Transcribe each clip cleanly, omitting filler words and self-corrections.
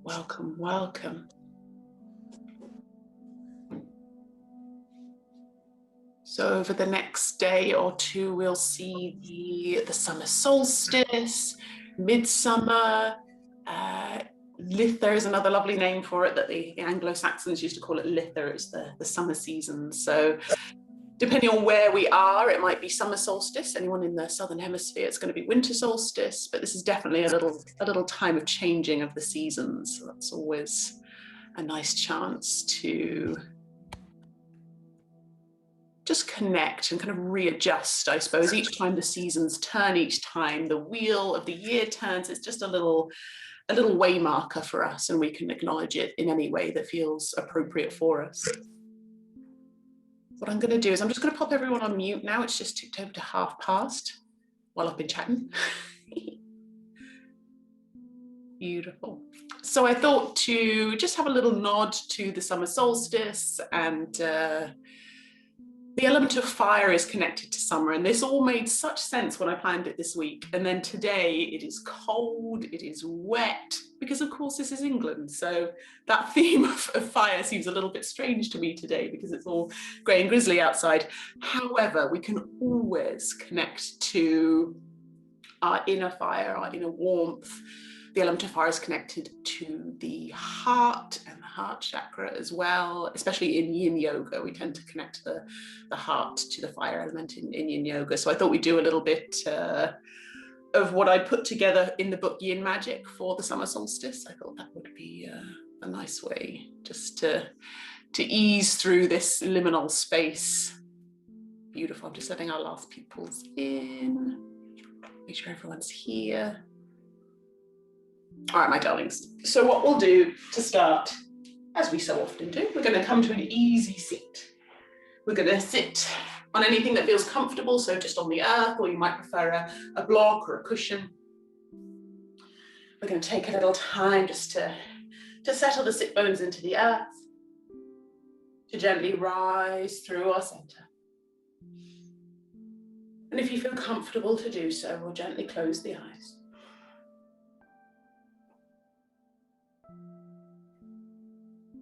Welcome, welcome. So over the next day or two, we'll see the summer solstice, midsummer. Litha is another lovely name for it that the Anglo-Saxons used to call it Litha. It's the summer season. So depending on where we are, it might be summer solstice. Anyone in the southern hemisphere, it's going to be winter solstice. But this is definitely a little time of changing of the seasons. So that's always a nice chance to just connect and kind of readjust, I suppose. Each time the seasons turn, each time the wheel of the year turns, it's just a little way marker for us, and we can acknowledge it in any way that feels appropriate for us. What I'm going to do is I'm just going to pop everyone on mute now. It's just ticked over to past while I've been chatting. Beautiful. So I thought to just have a little nod to the summer solstice, and the element of fire is connected to summer, and this all made such sense when I planned it this week. And then today it is cold, it is wet, because of course this is England. So that theme of fire seems a little bit strange to me today because it's all grey and grizzly outside. However, we can always connect to our inner fire, our inner warmth. The element of fire is connected to the heart and the heart chakra as well, especially in Yin yoga. We tend to connect the heart to the fire element in Yin yoga. So I thought we'd do a little bit of what I put together in the book Yin Magic for the summer solstice. I thought that would be a nice way just to ease through this liminal space. Beautiful. I'm just letting our last peoples in. Make sure everyone's here. All right, my darlings. So what we'll do to start, as we so often do, we're going to come to an easy seat. We're going to sit on anything that feels comfortable, so just on the earth, or you might prefer a block or a cushion. We're going to take a little time just to settle the sit bones into the earth, to gently rise through our center. And if you feel comfortable to do so, we'll gently close the eyes.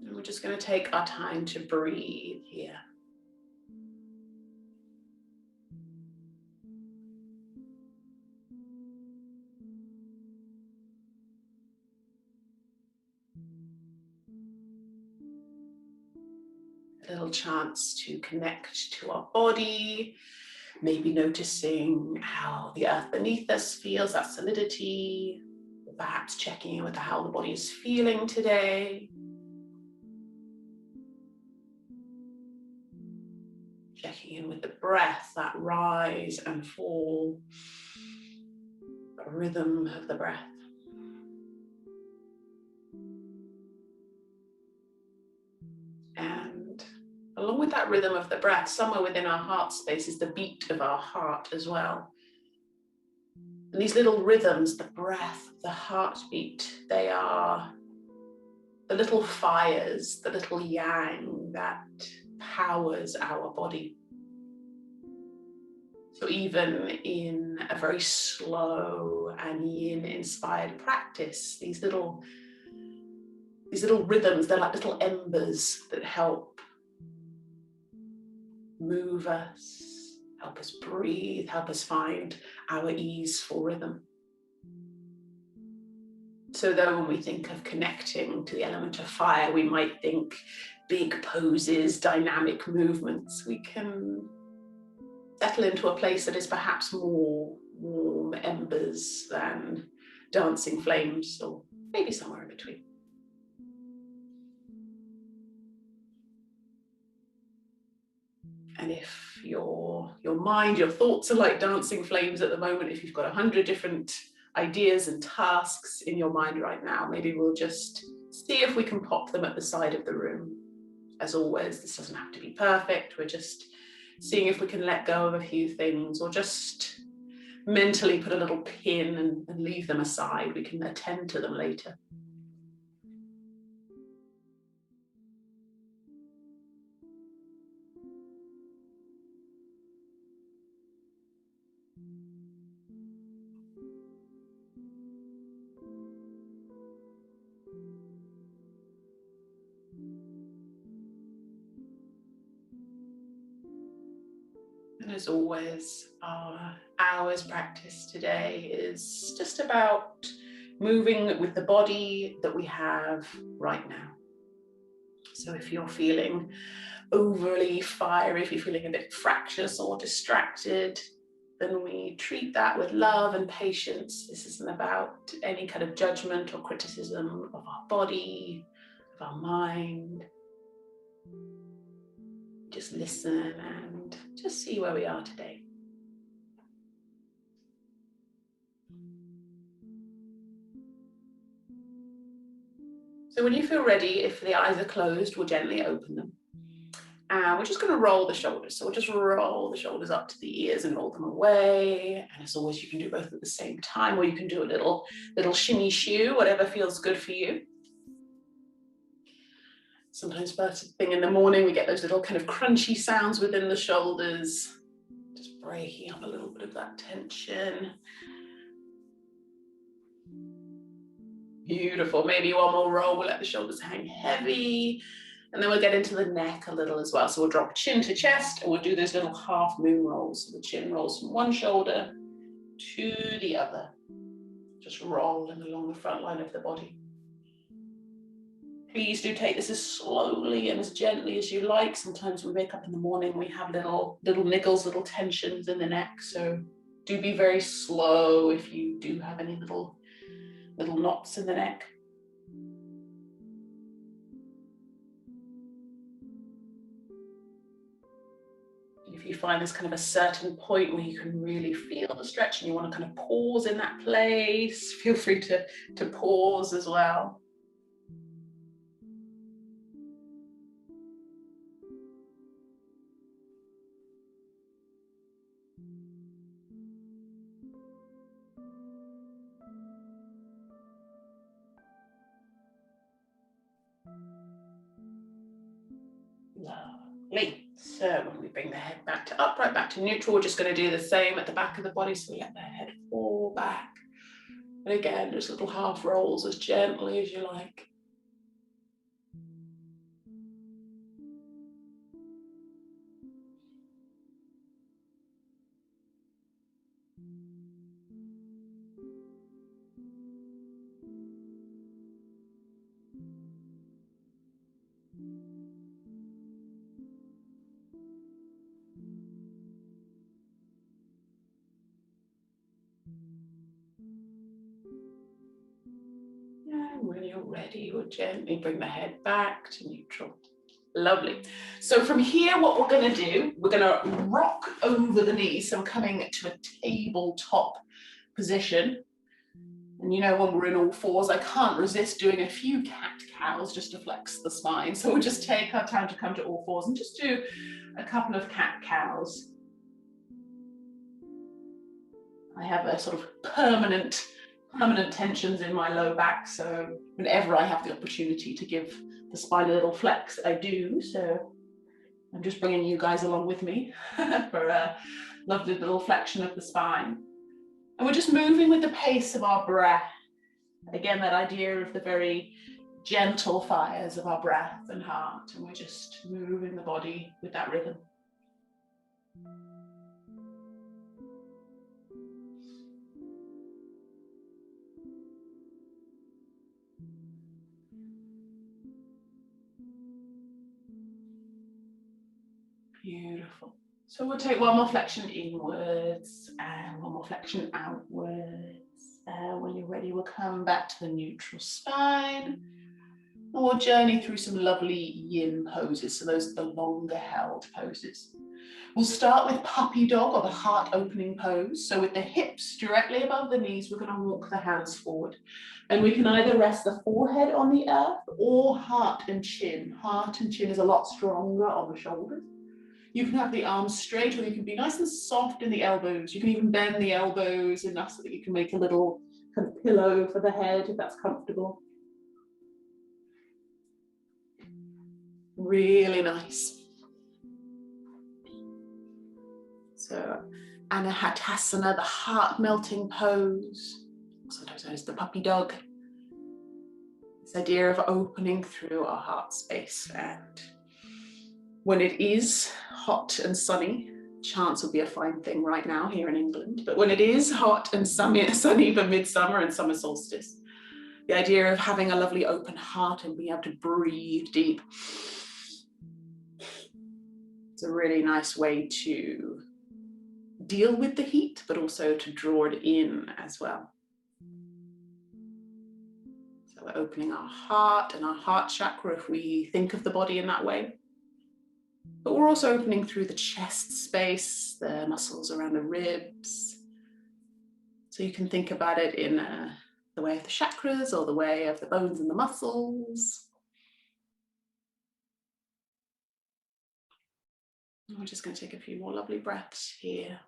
And we're just going to take our time to breathe here. A little chance to connect to our body, maybe noticing how the earth beneath us feels, that solidity, perhaps checking in with how the body is feeling today. Checking in with the breath, that rise and fall, the rhythm of the breath. And along with that rhythm of the breath, somewhere within our heart space is the beat of our heart as well. And these little rhythms, the breath, the heartbeat, they are the little fires, the little yang that powers our body. So even in a very slow and yin-inspired practice, these little rhythms, they're like little embers that help move us, help us breathe, help us find our easeful rhythm. So though when we think of connecting to the element of fire, we might think big poses, dynamic movements, we can settle into a place that is perhaps more warm embers than dancing flames, or maybe somewhere in between. And if your mind, your thoughts are like dancing flames at the moment, if you've got 100 different ideas and tasks in your mind right now, maybe we'll just see if we can pop them at the side of the room. As always, this doesn't have to be perfect. We're just seeing if we can let go of a few things, or just mentally put a little pin and leave them aside. We can attend to them later. And as always, our hour's practice today is just about moving with the body that we have right now. So if you're feeling overly fiery, if you're feeling a bit fractious or distracted, then we treat that with love and patience. This isn't about any kind of judgment or criticism of our body, of our mind. Just listen and just see where we are today. So when you feel ready, if the eyes are closed, we'll gently open them. And we're just going to roll the shoulders. So we'll just roll the shoulders up to the ears and roll them away. And as always, you can do both at the same time, or you can do a little shimmy shoo, whatever feels good for you. Sometimes first thing in the morning, we get those little kind of crunchy sounds within the shoulders, just breaking up a little bit of that tension. Beautiful. Maybe one more roll. We'll let the shoulders hang heavy. And then we'll get into the neck a little as well. So we'll drop chin to chest and we'll do those little half moon rolls. So the chin rolls from one shoulder to the other. Just rolling along the front line of the body. Please do take this as slowly and as gently as you like. Sometimes we wake up in the morning, we have little niggles, little tensions in the neck. So do be very slow if you do have any little knots in the neck. If you find there's kind of a certain point where you can really feel the stretch and you want to kind of pause in that place, feel free to pause as well. Lovely. So when we bring the head back to upright, back to neutral, we're just going to do the same at the back of the body. So we let the head fall back. And again, just little half rolls as gently as you like. And when you're ready, we'll gently bring the head back to neutral. Lovely. So from here, what we're going to do, we're going to rock over the knees. So we're coming to a tabletop position. And you know, when we're in all fours, I can't resist doing a few cat-cows just to flex the spine. So we'll just take our time to come to all fours and just do a couple of cat-cows. I have a sort of permanent tensions in my low back. So whenever I have the opportunity to give the spine a little flex, I do. So I'm just bringing you guys along with me for a lovely little flexion of the spine. And we're just moving with the pace of our breath. Again, that idea of the very gentle fires of our breath and heart. And we're just moving the body with that rhythm. Beautiful. So we'll take one more flexion inwards and one more flexion outwards. When you're ready, we'll come back to the neutral spine. And we'll journey through some lovely yin poses. So those are the longer held poses. We'll start with puppy dog, or the heart opening pose. So with the hips directly above the knees, we're going to walk the hands forward. And we can either rest the forehead on the earth or heart and chin. Heart and chin is a lot stronger on the shoulders. You can have the arms straight, or you can be nice and soft in the elbows. You can even bend the elbows enough so that you can make a little kind of pillow for the head if that's comfortable. Really nice. So Anahatasana, the heart melting pose, sometimes known as the puppy dog. This idea of opening through our heart space. And when it is hot and sunny, chance would be a fine thing right now here in England, but when it is hot and sunny for midsummer and summer solstice, the idea of having a lovely open heart and being able to breathe deep, it's a really nice way to deal with the heat, but also to draw it in as well. So we're opening our heart and our heart chakra if we think of the body in that way. But we're also opening through the chest space, the muscles around the ribs. So you can think about it in the way of the chakras or the way of the bones and the muscles. We're just going to take a few more lovely breaths here.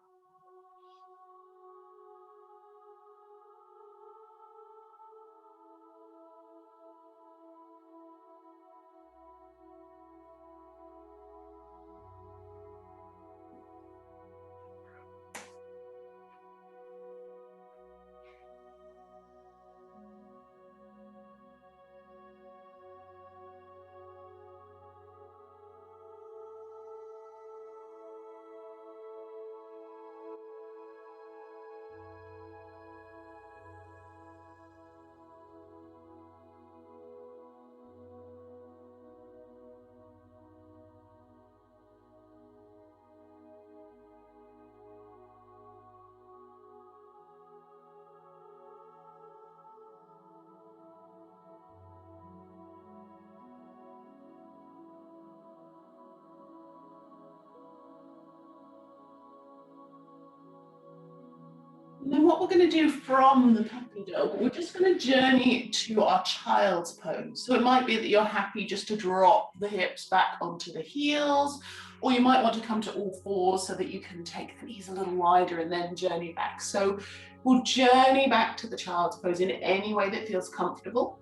And then what we're going to do from the puppy dog, we're just going to journey to our child's pose. So it might be that you're happy just to drop the hips back onto the heels, or you might want to come to all fours so that you can take the knees a little wider and then journey back. So we'll journey back to the child's pose in any way that feels comfortable.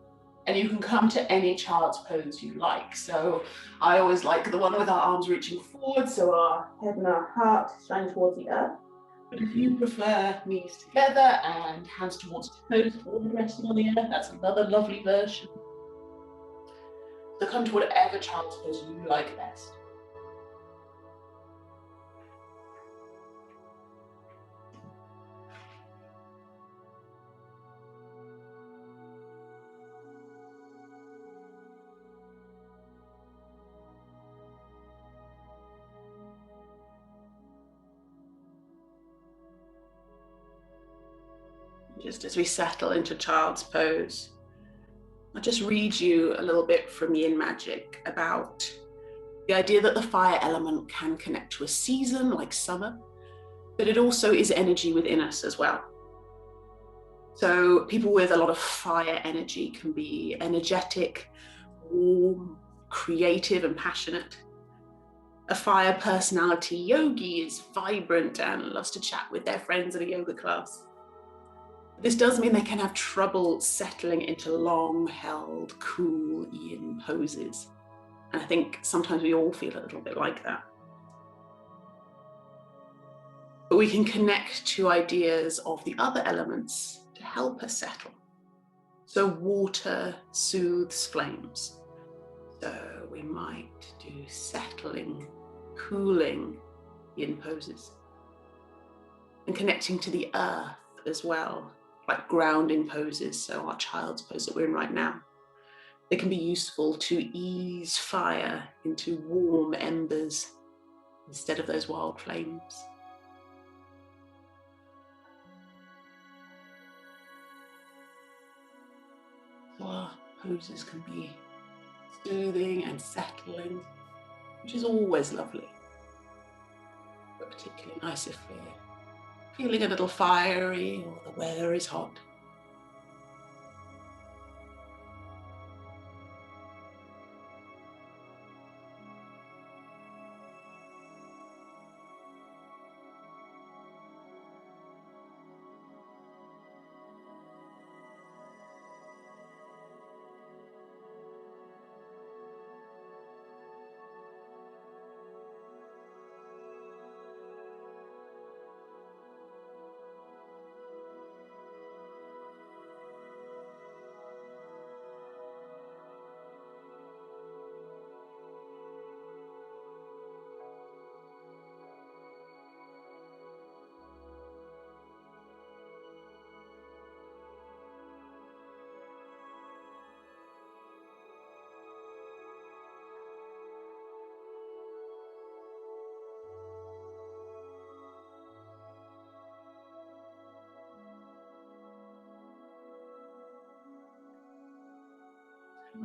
And you can come to any child's pose you like. So I always like the one with our arms reaching forward, so our head and our heart shine towards the earth. But if you prefer knees together and hands towards toes, all resting on the earth, that's another lovely version. So come to whatever child's pose you like best. Just as we settle into child's pose, I'll just read you a little bit from Yin Magic about the idea that the fire element can connect to a season like summer, but it also is energy within us as well. So people with a lot of fire energy can be energetic, warm, creative and passionate. A fire personality yogi is vibrant and loves to chat with their friends at a yoga class. This does mean they can have trouble settling into long-held, cool yin poses. And I think sometimes we all feel a little bit like that. But we can connect to ideas of the other elements to help us settle. So water soothes flames. So we might do settling, cooling yin poses. And connecting to the earth as well, like grounding poses, so our child's pose that we're in right now. They can be useful to ease fire into warm embers instead of those wild flames. So our poses can be soothing and settling, which is always lovely, but particularly nice if we're feeling a little fiery or the weather is hot.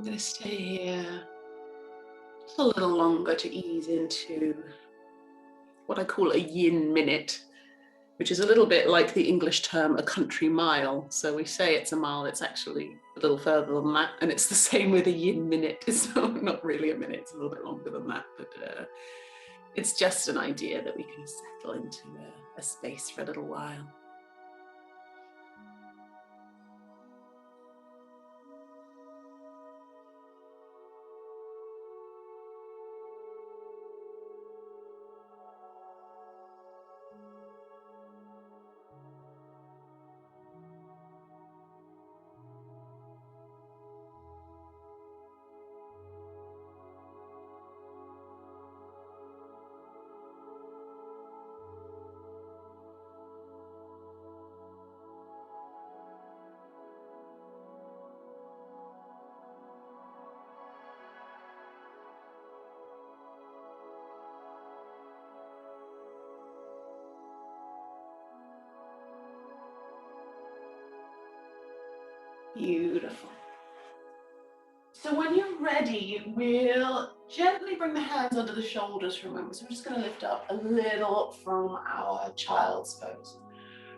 going to stay here just a little longer to ease into what I call a yin minute, which is a little bit like the English term a country mile. So we say it's a mile, it's actually a little further than that. And it's the same with a yin minute. It's not really a minute, it's a little bit longer than that. But it's just an idea that we can settle into a space for a little while. Beautiful. So when you're ready, we'll gently bring the hands under the shoulders for a moment. So we're just going to lift up a little from our child's pose.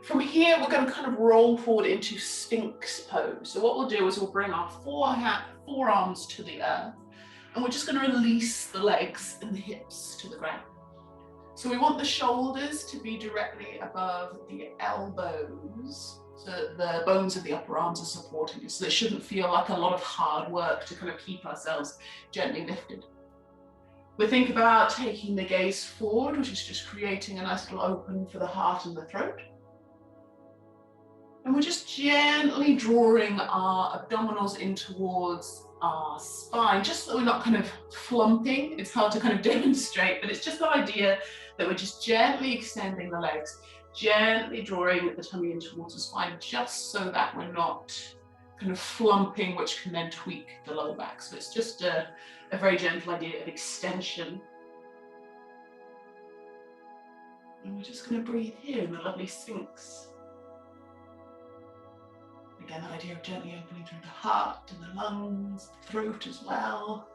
From here, we're going to kind of roll forward into Sphinx Pose. So what we'll do is we'll bring our forearms to the earth, and we're just going to release the legs and the hips to the ground. So we want the shoulders to be directly above the elbows, so that the bones of the upper arms are supporting us. So it shouldn't feel like a lot of hard work to kind of keep ourselves gently lifted. We think about taking the gaze forward, which is just creating a nice little open for the heart and the throat. And we're just gently drawing our abdominals in towards our spine, just so we're not kind of flumping. It's hard to kind of demonstrate, but it's just the idea that we're just gently extending the legs, gently drawing the tummy in towards the spine, just so that we're not kind of flumping, which can then tweak the lower back. So it's just a very gentle idea of extension. And we're just going to breathe here in the lovely Sphinx. Again, that idea of gently opening through the heart and the lungs, the throat as well.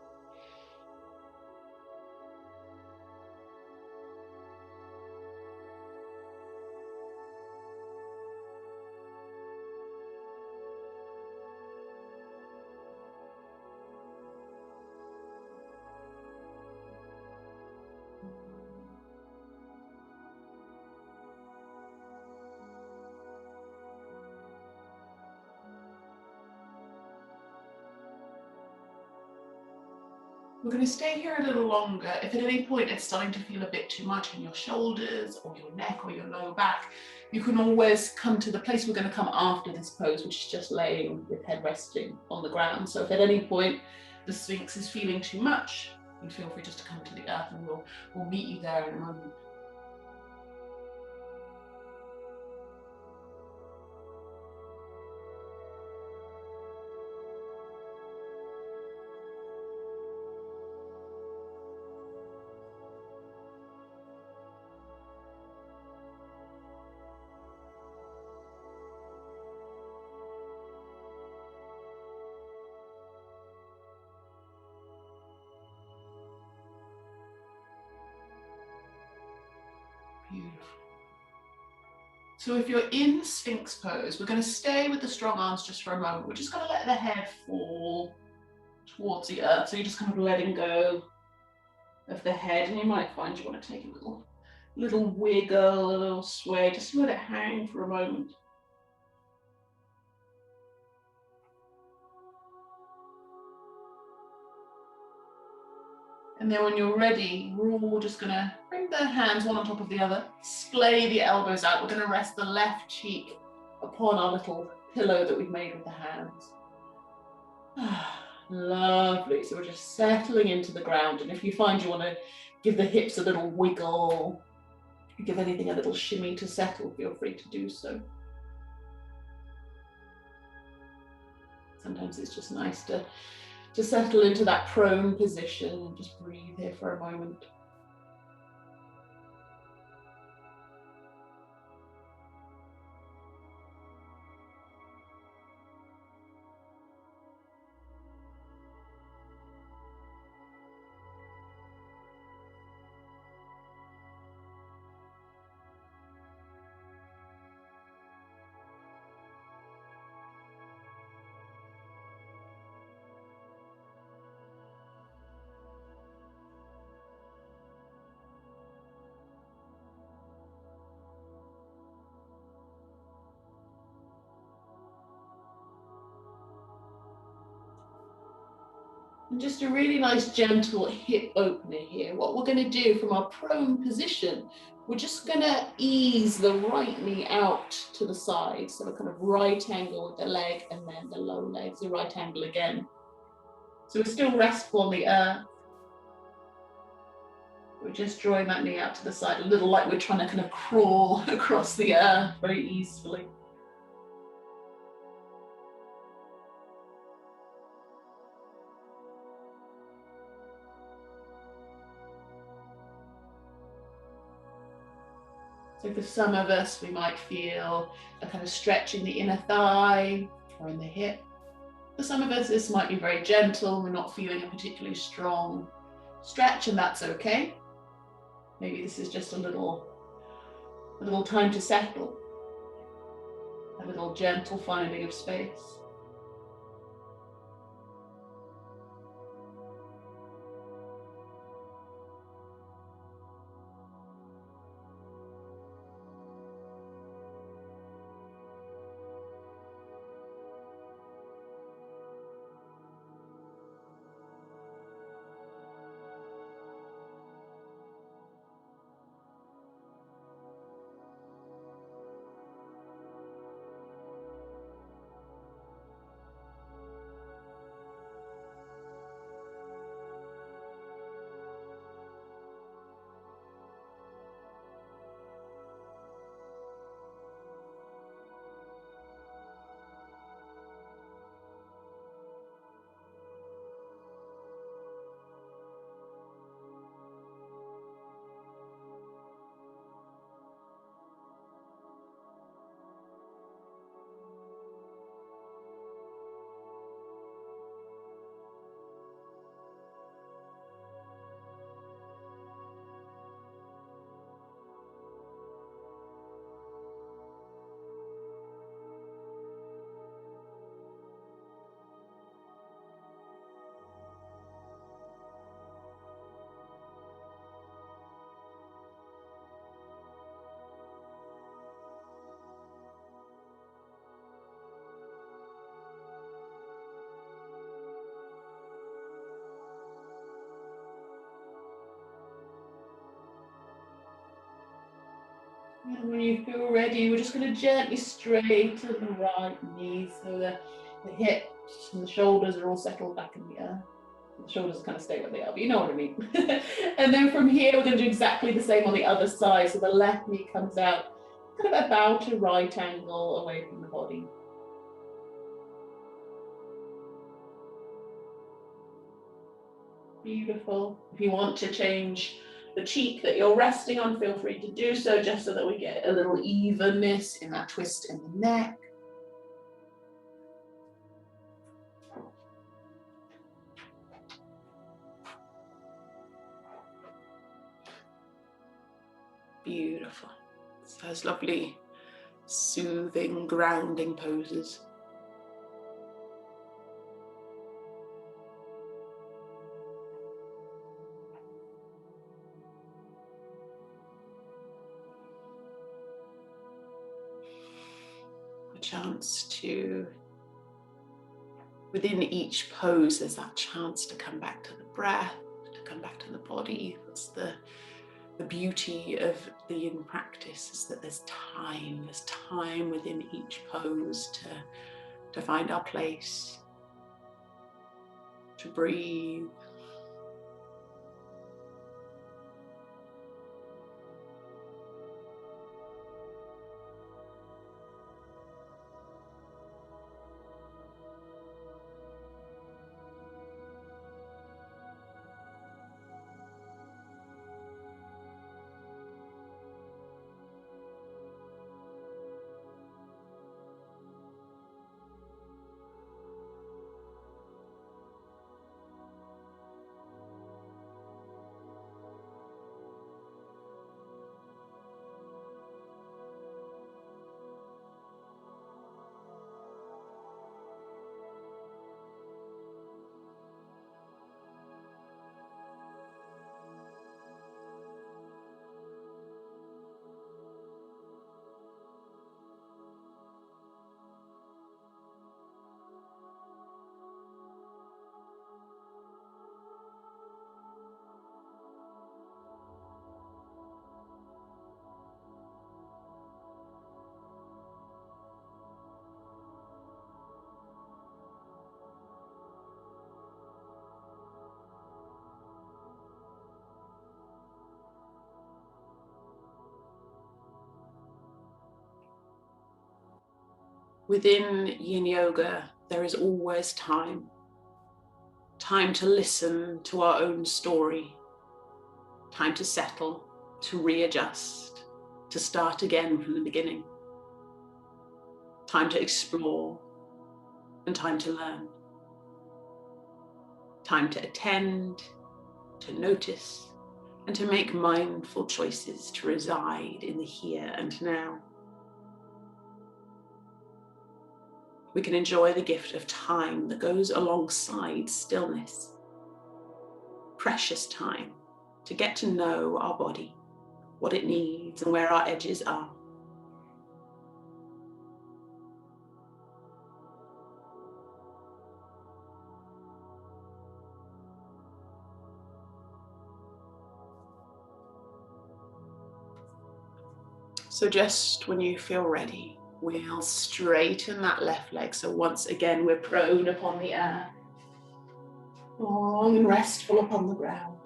We're going to stay here a little longer. If at any point it's starting to feel a bit too much in your shoulders or your neck or your lower back, you can always come to the place we're going to come after this pose, which is just laying with head resting on the ground. So if at any point the Sphinx is feeling too much, then feel free just to come to the earth, and we'll meet you there in a moment. Beautiful. So if you're in Sphinx Pose, we're going to stay with the strong arms just for a moment. We're just going to let the head fall towards the earth. So you're just kind of letting go of the head, and you might find you want to take a little wiggle, a little sway, just let it hang for a moment. And then when you're ready, we're all just going to bring the hands one on top of the other, splay the elbows out. We're going to rest the left cheek upon our little pillow that we've made with the hands. Lovely. So we're just settling into the ground. And if you find you want to give the hips a little wiggle, give anything a little shimmy to settle, feel free to do so. Sometimes it's just nice to settle into that prone position and just breathe here for a moment. And just a really nice gentle hip opener here. What we're going to do from our prone position, we're just going to ease the right knee out to the side. So a kind of right angle with the leg, and then the low legs, the right angle again. So we're still restful on the earth. We're just drawing that knee out to the side, a little like we're trying to kind of crawl across the earth very easily. So for some of us, we might feel a kind of stretch in the inner thigh or in the hip. For some of us, this might be very gentle. We're not feeling a particularly strong stretch, and that's okay. Maybe this is just a little time to settle, a little gentle finding of space. And when you feel ready, we're just going to gently straighten the right knee so that the hips and the shoulders are all settled back in the earth. The shoulders kind of stay where they are, but you know what I mean. And then from here, we're going to do exactly the same on the other side. So the left knee comes out kind of about a right angle away from the body. Beautiful. If you want to change the cheek that you're resting on, feel free to do so, just so that we get a little evenness in that twist in the neck. Beautiful. So those lovely, soothing, grounding poses. A chance to, within each pose, there's that chance to come back to the breath, to come back to the body. That's the beauty of the Yin practice, is that there's time within each pose to find our place, to breathe. Within Yin Yoga, there is always time. Time to listen to our own story. Time to settle, to readjust, to start again from the beginning. Time to explore and time to learn. Time to attend, to notice, and to make mindful choices to reside in the here and now. We can enjoy the gift of time that goes alongside stillness. Precious time to get to know our body, what it needs, and where our edges are. So just when you feel ready, we'll straighten that left leg. So once again, we're prone upon the earth, long and restful upon the ground.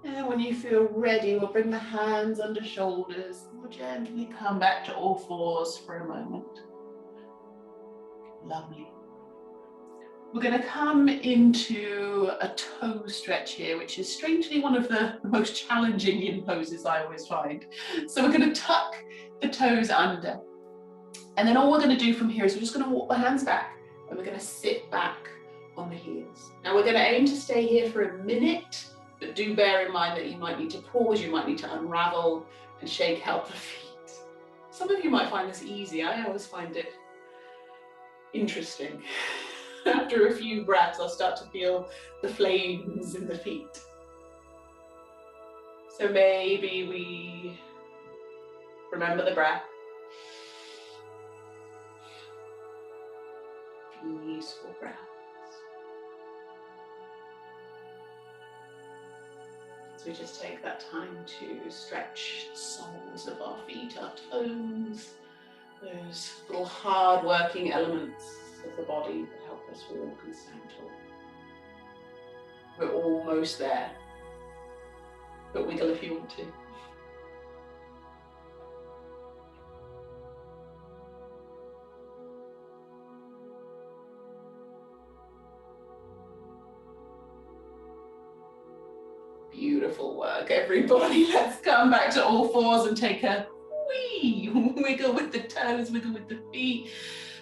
And when you feel ready, we'll bring the hands under shoulders. We'll gently come back to all fours for a moment. Lovely. We're going to come into a toe stretch here, which is strangely one of the most challenging yin poses I always find. So we're going to tuck the toes under. And then all we're going to do from here is we're just going to walk the hands back and we're going to sit back on the heels. Now we're going to aim to stay here for a minute. But do bear in mind that you might need to pause, you might need to unravel and shake out the feet. Some of you might find this easy. I always find it interesting. After a few breaths, I'll start to feel the flames in the feet. So maybe we remember the breath. Peaceful breath. So we just take that time to stretch the soles of our feet, our toes, those little hard-working elements of the body that help us walk and stand tall. We're almost there, but wiggle if you want to. Beautiful work, everybody. Let's come back to all fours and take a wee wiggle with the toes, wiggle with the feet.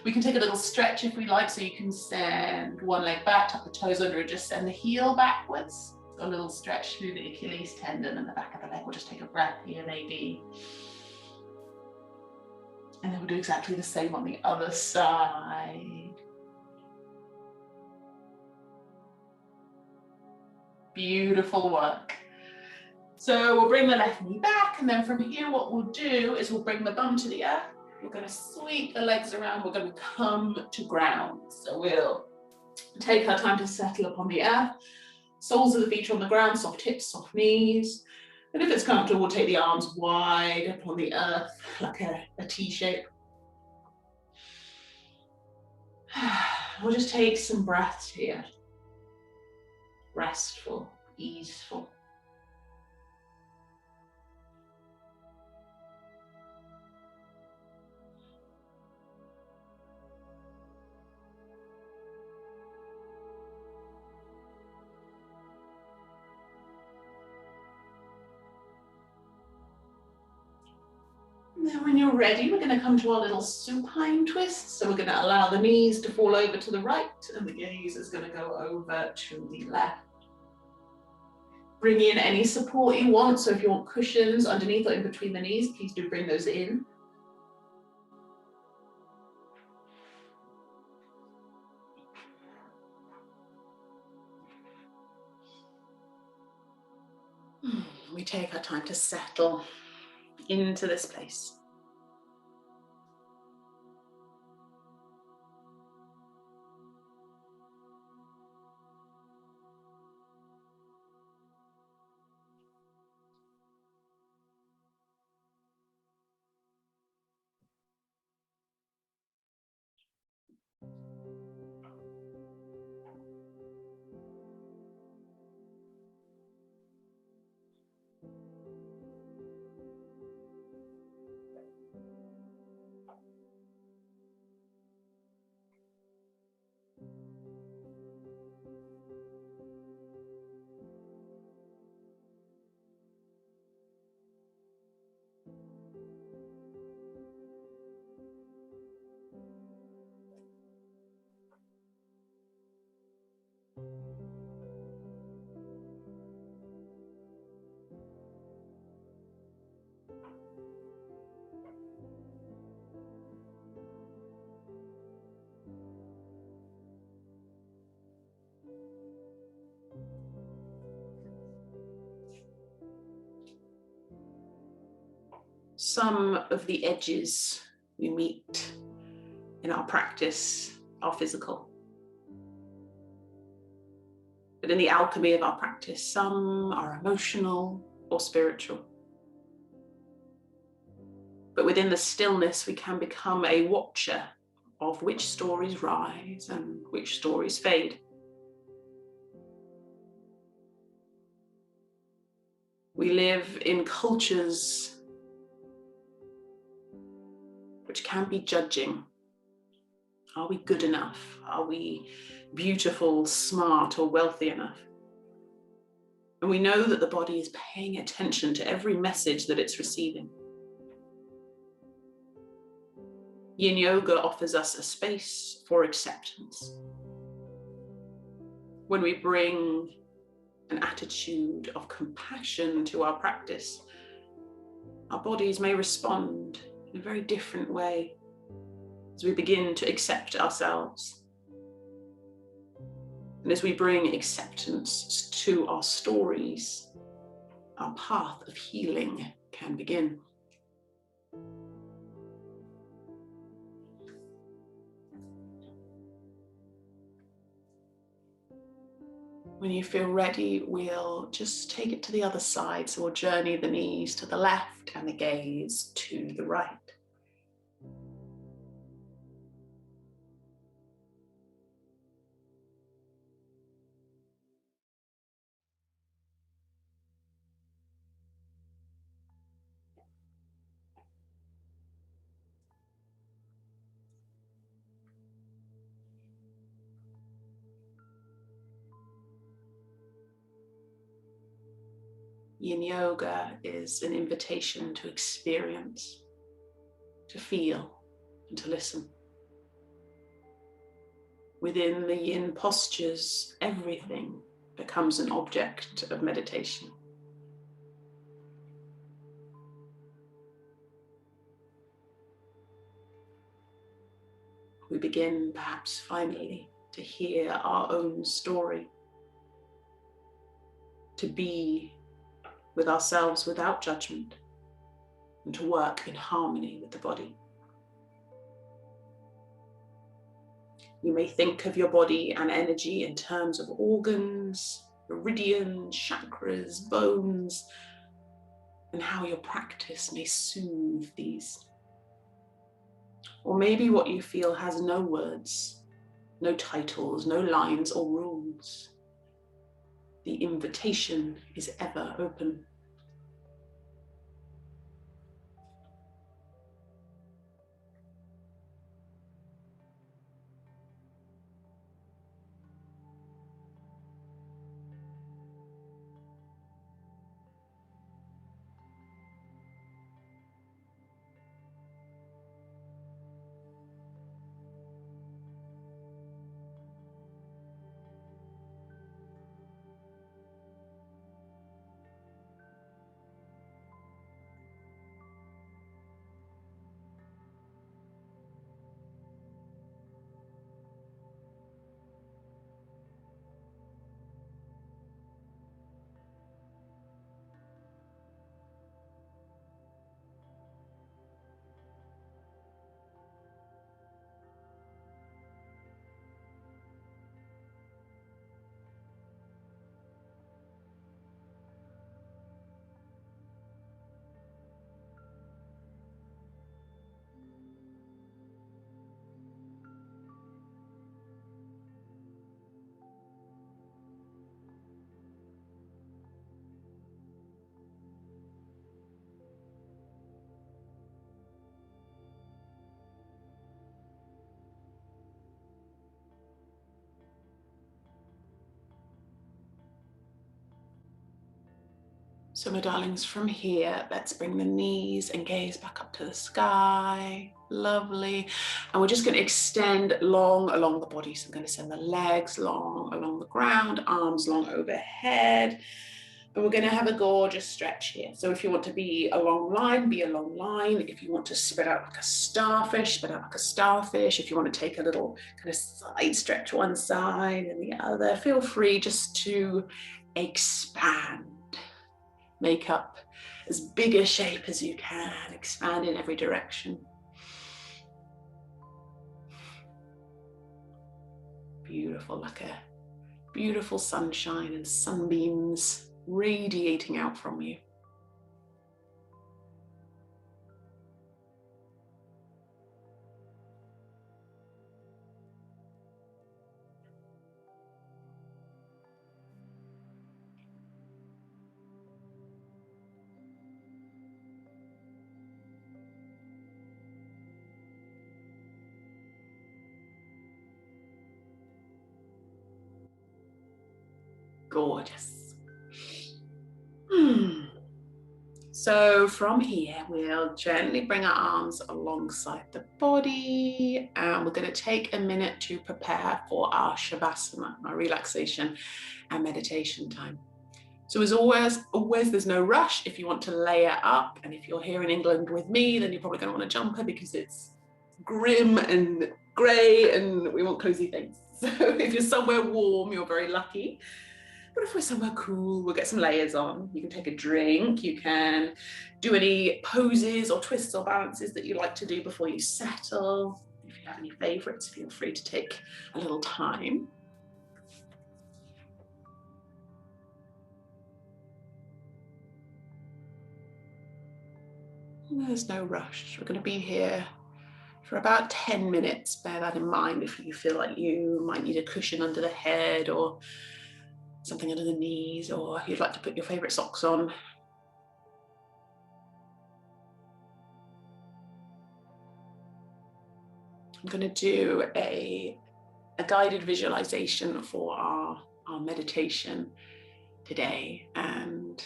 We can take a little stretch if we like, so you can send one leg back, tuck the toes under, and just send the heel backwards. A little stretch through the Achilles tendon and the back of the leg. We'll just take a breath here, maybe. And then we'll do exactly the same on the other side. Beautiful work. So we'll bring the left knee back, and then from here what we'll do is we'll bring the bum to the earth. We're going to sweep the legs around. We're going to come to ground. So we'll take our time to settle upon the earth. Soles of the feet are on the ground, soft hips, soft knees. And if it's comfortable, we'll take the arms wide upon the earth like a T shape. We'll just take some breaths here. Restful, easeful. And then when you're ready, we're going to come to our little supine twist. So we're going to allow the knees to fall over to the right and the gaze is going to go over to the left. Bring in any support you want. So if you want cushions underneath or in between the knees, please do bring those in. We take our time to settle into this place. some of the edges we meet in our practice are physical. But in the alchemy of our practice, some are emotional or spiritual. But within the stillness, we can become a watcher of which stories rise and which stories fade. We live in cultures which can be judging. Are we good enough? Are we beautiful, smart, or wealthy enough? And we know that the body is paying attention to every message that it's receiving. Yin Yoga offers us a space for acceptance. When we bring an attitude of compassion to our practice, our bodies may respond in a very different way as we begin to accept ourselves. And as we bring acceptance to our stories, our path of healing can begin. When you feel ready, we'll just take it to the other side. So we'll journey the knees to the left and the gaze to the right. Yin Yoga is an invitation to experience, to feel, and to listen. Within the Yin postures, everything becomes an object of meditation. We begin, perhaps finally, to hear our own story, to be with ourselves without judgment, and to work in harmony with the body. You may think of your body and energy in terms of organs, meridians, chakras, bones, and how your practice may soothe these. Or maybe what you feel has no words, no titles, no lines or rules. The invitation is ever open. So my darlings, from here, let's bring the knees and gaze back up to the sky. Lovely. And we're just going to extend long along the body. So I'm going to send the legs long along the ground, arms long overhead. And we're going to have a gorgeous stretch here. So if you want to be a long line, be a long line. If you want to spread out like a starfish, spread out like a starfish. If you want to take a little kind of side stretch one side and the other, feel free just to expand. Make up as big a shape as you can, expand in every direction. Beautiful, like a beautiful sunshine and sunbeams radiating out from you. Gorgeous. So from here, we'll gently bring our arms alongside the body, and we're going to take a minute to prepare for our Shavasana, our relaxation and meditation time. So as always, there's no rush if you want to layer up, and if you're here in England with me, then you're probably going to want a jumper because it's grim and grey and we want cozy things. So if you're somewhere warm, you're very lucky. But if we're somewhere cool, we'll get some layers on. You can take a drink, you can do any poses or twists or balances that you like to do before you settle. If you have any favorites, feel free to take a little time. There's no rush. We're going to be here for about 10 minutes. Bear that in mind if you feel like you might need a cushion under the head or something under the knees, or you'd like to put your favorite socks on. I'm going to do a guided visualization for our meditation today. And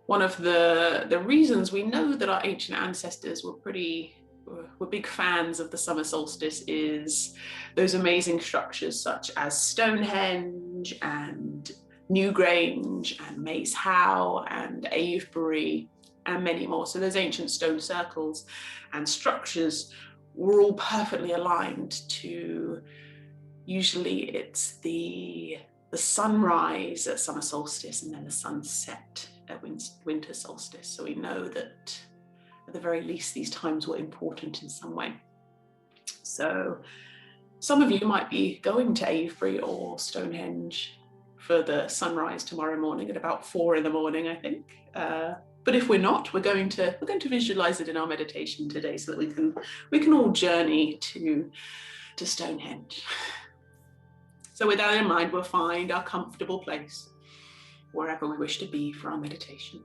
one of the reasons we know that our ancient ancestors were big fans of the summer solstice is those amazing structures such as Stonehenge and Newgrange and Maze Howe and Avebury and many more. So those ancient stone circles and structures were all perfectly aligned to, usually it's the sunrise at summer solstice and then the sunset at winter solstice. So we know that at the very least these times were important in some way. So some of you might be going to Avebury or Stonehenge for the sunrise tomorrow morning at about 4 in the morning, I think. But if we're not, we're going to visualize it in our meditation today so that we can all journey to Stonehenge. So with that in mind, we'll find our comfortable place wherever we wish to be for our meditation.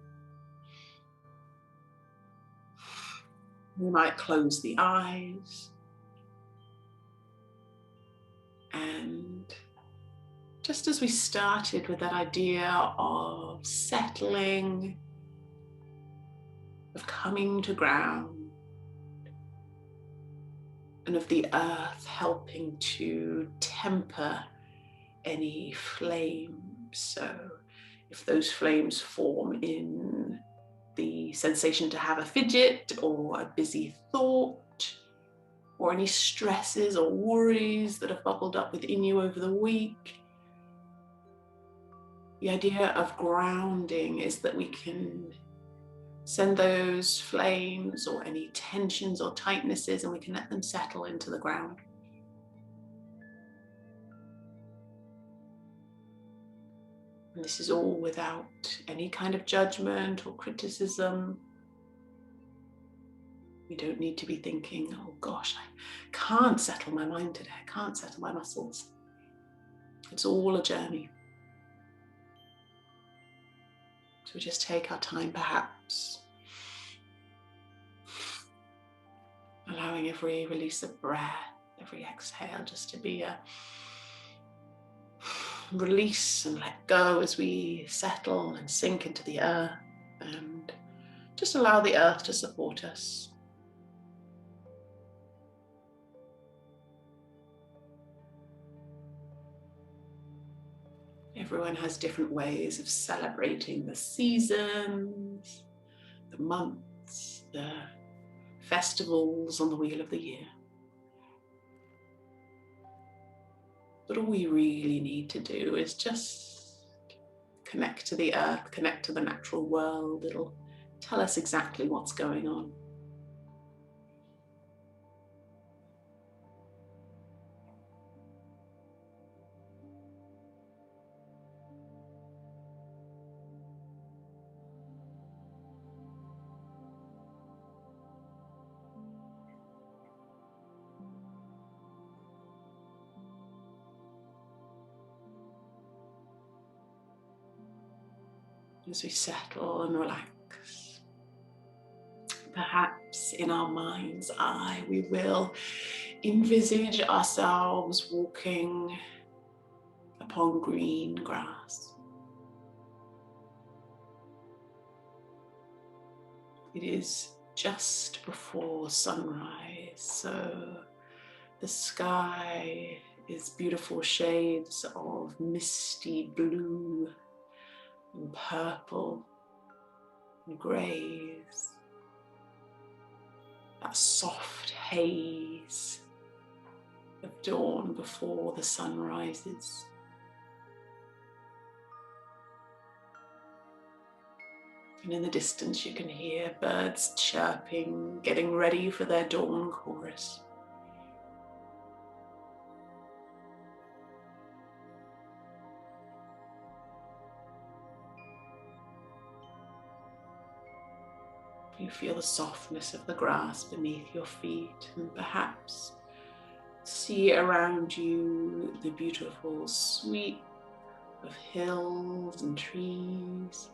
We might close the eyes, and just as we started with that idea of settling, of coming to ground, and of the earth helping to temper any flames. So if those flames form in the sensation to have a fidget or a busy thought, or any stresses or worries that have bubbled up within you over the week, the idea of grounding is that we can send those flames or any tensions or tightnesses, and we can let them settle into the ground. And this is all without any kind of judgment or criticism. We don't need to be thinking, oh gosh, I can't settle my mind today, I can't settle my muscles. It's all a journey. So we just take our time, perhaps allowing every release of breath, every exhale just to be a release and let go as we settle and sink into the earth, and just allow the earth to support us. Everyone has different ways of celebrating the seasons, the months, the festivals on the wheel of the year. But all we really need to do is just connect to the earth, connect to the natural world. It'll Tell us exactly what's going on. As we settle and relax, perhaps in our mind's eye, we will envisage ourselves walking upon green grass. It is just before sunrise, so the sky is beautiful shades of misty blue and purple and greys. That soft haze of dawn before the sun rises. And in the distance you can hear birds chirping, getting ready for their dawn chorus. You feel the softness of the grass beneath your feet, and perhaps see around you the beautiful sweep of hills and trees.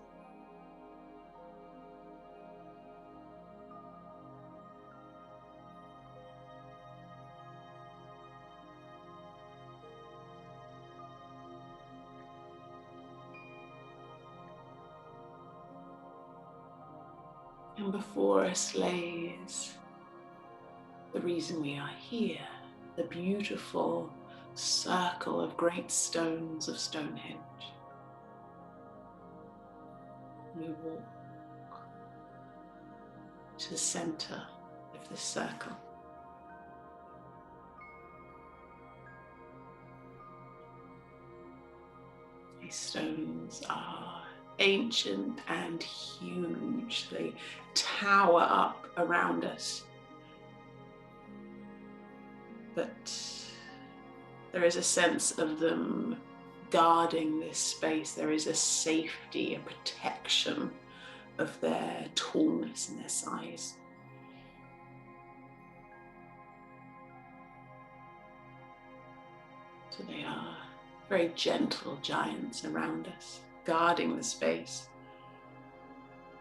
And before us lays the reason we are here, the beautiful circle of great stones of Stonehenge. We walk to the center of this circle. These stones are ancient and huge. They tower up around us. But there is a sense of them guarding this space. There is a safety, a protection of their tallness and their size. So they are very gentle giants around us, guarding the space.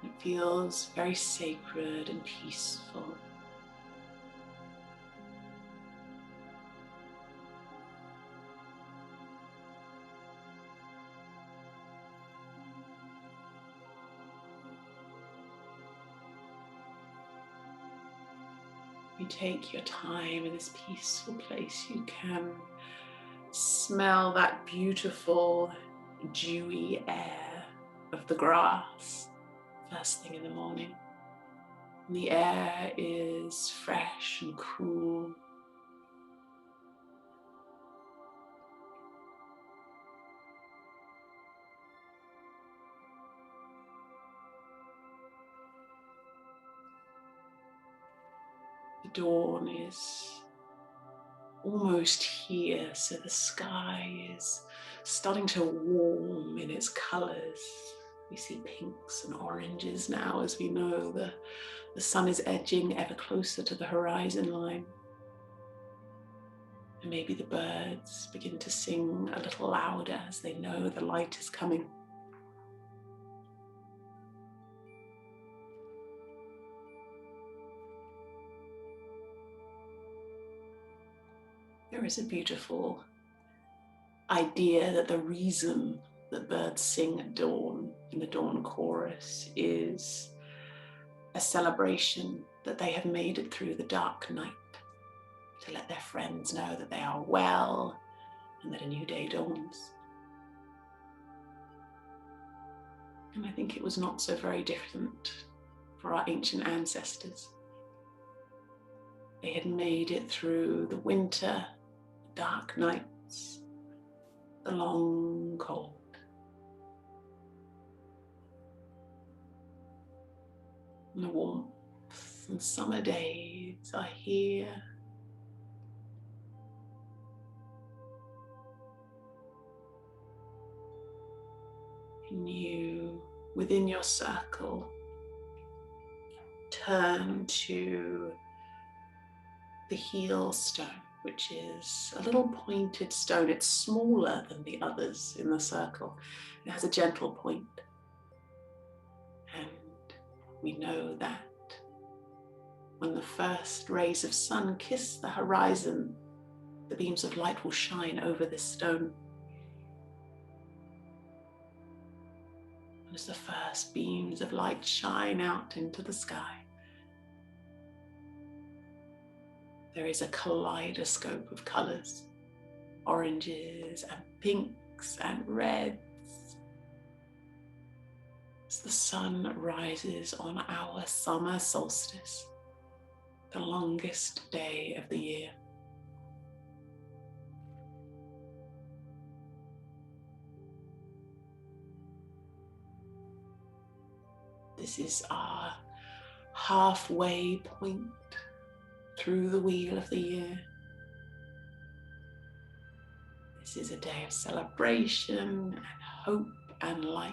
It feels very sacred and peaceful. You take your time in this peaceful place. You can smell that beautiful, dewy air of the grass first thing in the morning. And the air is fresh and cool. The dawn is almost here, so the sky is starting to warm in its colors. We see pinks and oranges now, as we know the sun is edging ever closer to the horizon line. And maybe the birds begin to sing a little louder as they know the light is coming. There is a beautiful idea that the reason that birds sing at dawn in the dawn chorus is a celebration that they have made it through the dark night, to let their friends know that they are well and that a new day dawns. And I think it was not so very different for our ancient ancestors. They had made it through the winter, the dark nights, the long cold. And the warmth and summer days are here. And you, within your circle, turn to the heel stone, which is a little pointed stone. It's smaller than the others in the circle. It has a gentle point. And we know that when the first rays of sun kiss the horizon, the beams of light will shine over this stone. And as the first beams of light shine out into the sky, there is a kaleidoscope of colours, oranges and pinks and reds. As the sun rises on our summer solstice, the longest day of the year. This is our halfway point through the wheel of the year. This is a day of celebration and hope and light.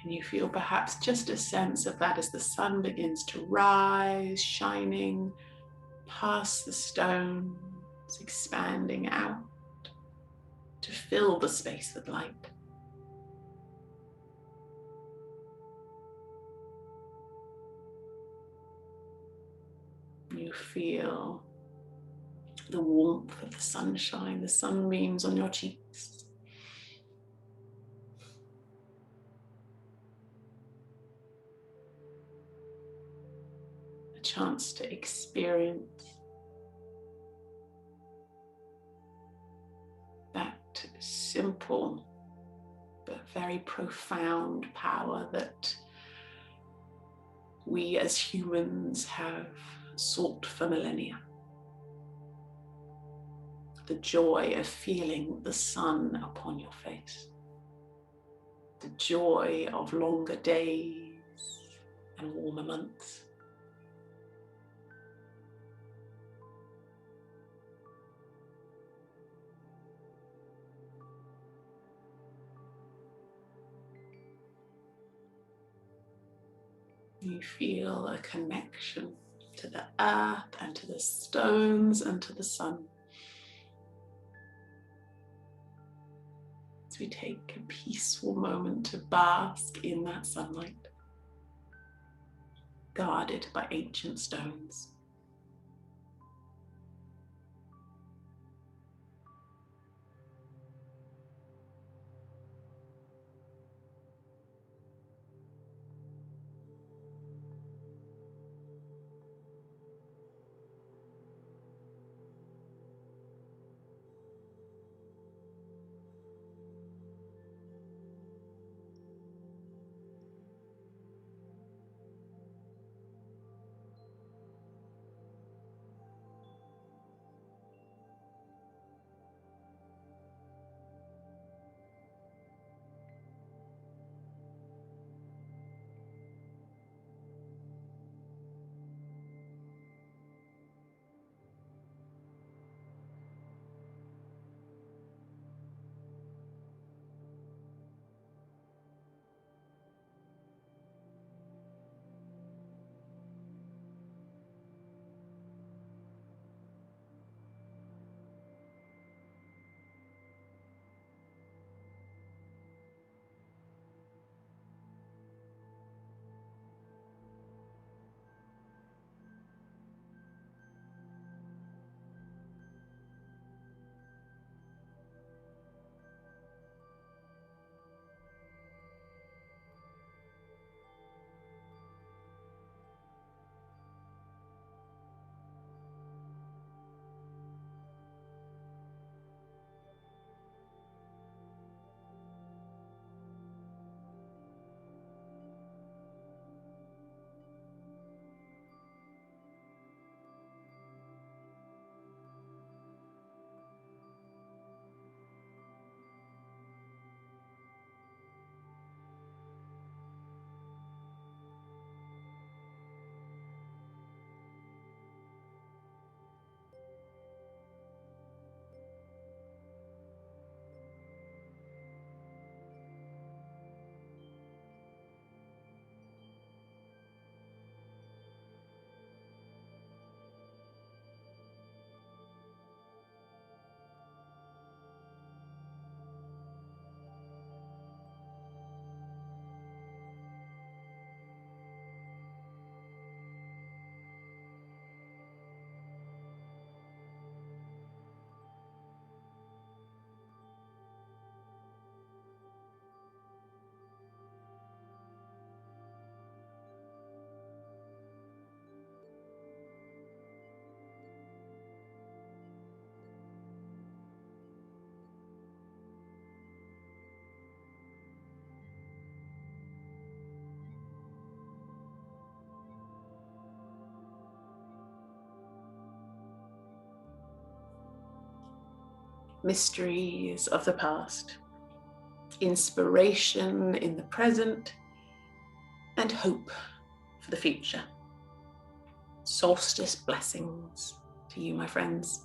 And you feel perhaps just a sense of that as the sun begins to rise, shining past the stones, expanding out to fill the space with light. You feel the warmth of the sunshine, the sunbeams on your cheeks. A chance to experience that simple but very profound power that we as humans have sought for millennia. The joy of feeling the sun upon your face. The joy of longer days and warmer months. You feel a connection to the earth and to the stones and to the sun. As we take a peaceful moment to bask in that sunlight, guarded by ancient stones. mysteries of the past, inspiration in the present, and hope for the future. Solstice blessings to you, my friends.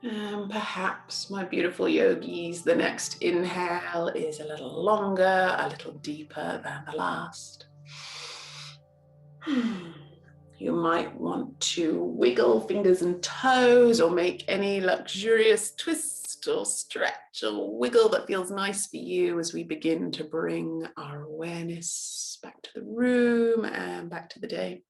And perhaps, my beautiful yogis, the next inhale is a little longer, a little deeper than the last. You might want to wiggle fingers and toes or make any luxurious twist or stretch or wiggle that feels nice for you as we begin to bring our awareness back to the room and back to the day.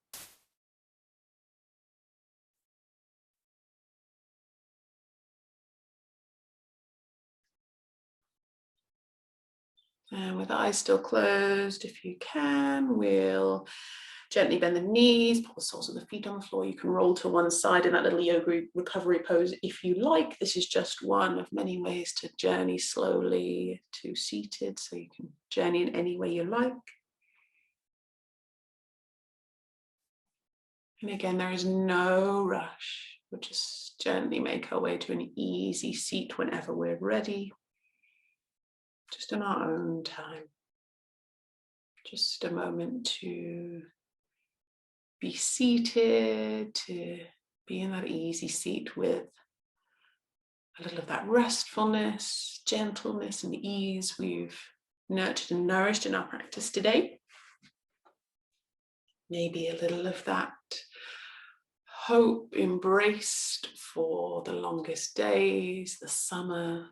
And with eyes still closed, if you can, we'll gently bend the knees, put the soles of the feet on the floor. You can roll to one side in that little yoga recovery pose if you like. This is just one of many ways to journey slowly to seated, so you can journey in any way you like. And again, there is no rush. We'll just gently make our way to an easy seat whenever we're ready, just in our own time. Just a moment to be seated, to be in that easy seat with a little of that restfulness, gentleness, and ease we've nurtured and nourished in our practice today. Maybe a little of that hope embraced for the longest days, the summer,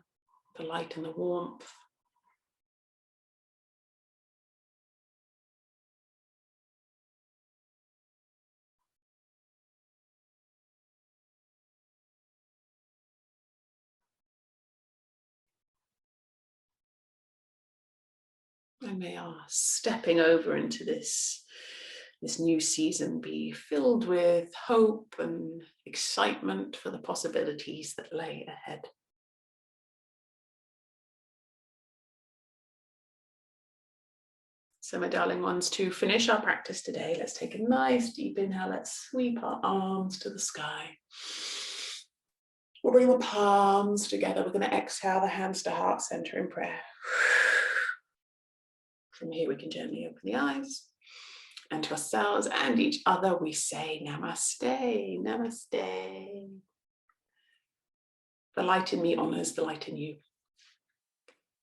the light and the warmth. And may our stepping over into this new season be filled with hope and excitement for the possibilities that lay ahead. So my darling ones, to finish our practice today, let's take a nice deep inhale. Let's sweep our arms to the sky. We'll bring the palms together. We're going to exhale the hands to heart center in prayer. From here, we can gently open the eyes. And to ourselves and each other, we say namaste, namaste. The light in me honors the light in you.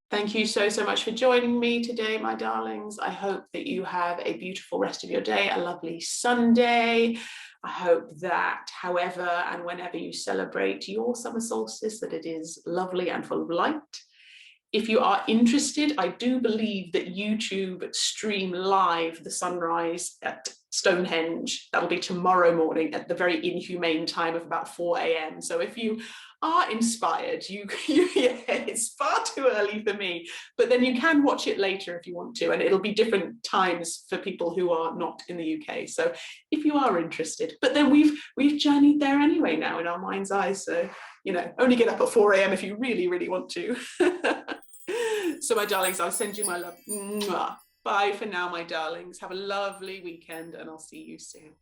Thank you so much for joining me today, my darlings. I hope that you have a beautiful rest of your day, a lovely Sunday. I hope that however and whenever you celebrate your summer solstice, that it is lovely and full of light. If you are interested, I do believe that YouTube stream live the sunrise at Stonehenge. That'll be tomorrow morning at the very inhumane time of about 4 a.m. So if you are inspired, it's far too early for me, but then you can watch it later if you want to, and it'll be different times for people who are not in the UK. So if you are interested, but then we've journeyed there anyway now in our mind's eye. So, only get up at 4 a.m. if you really, really want to. So my darlings, I'll send you my love. Mwah. Bye for now, my darlings. Have a lovely weekend and I'll see you soon.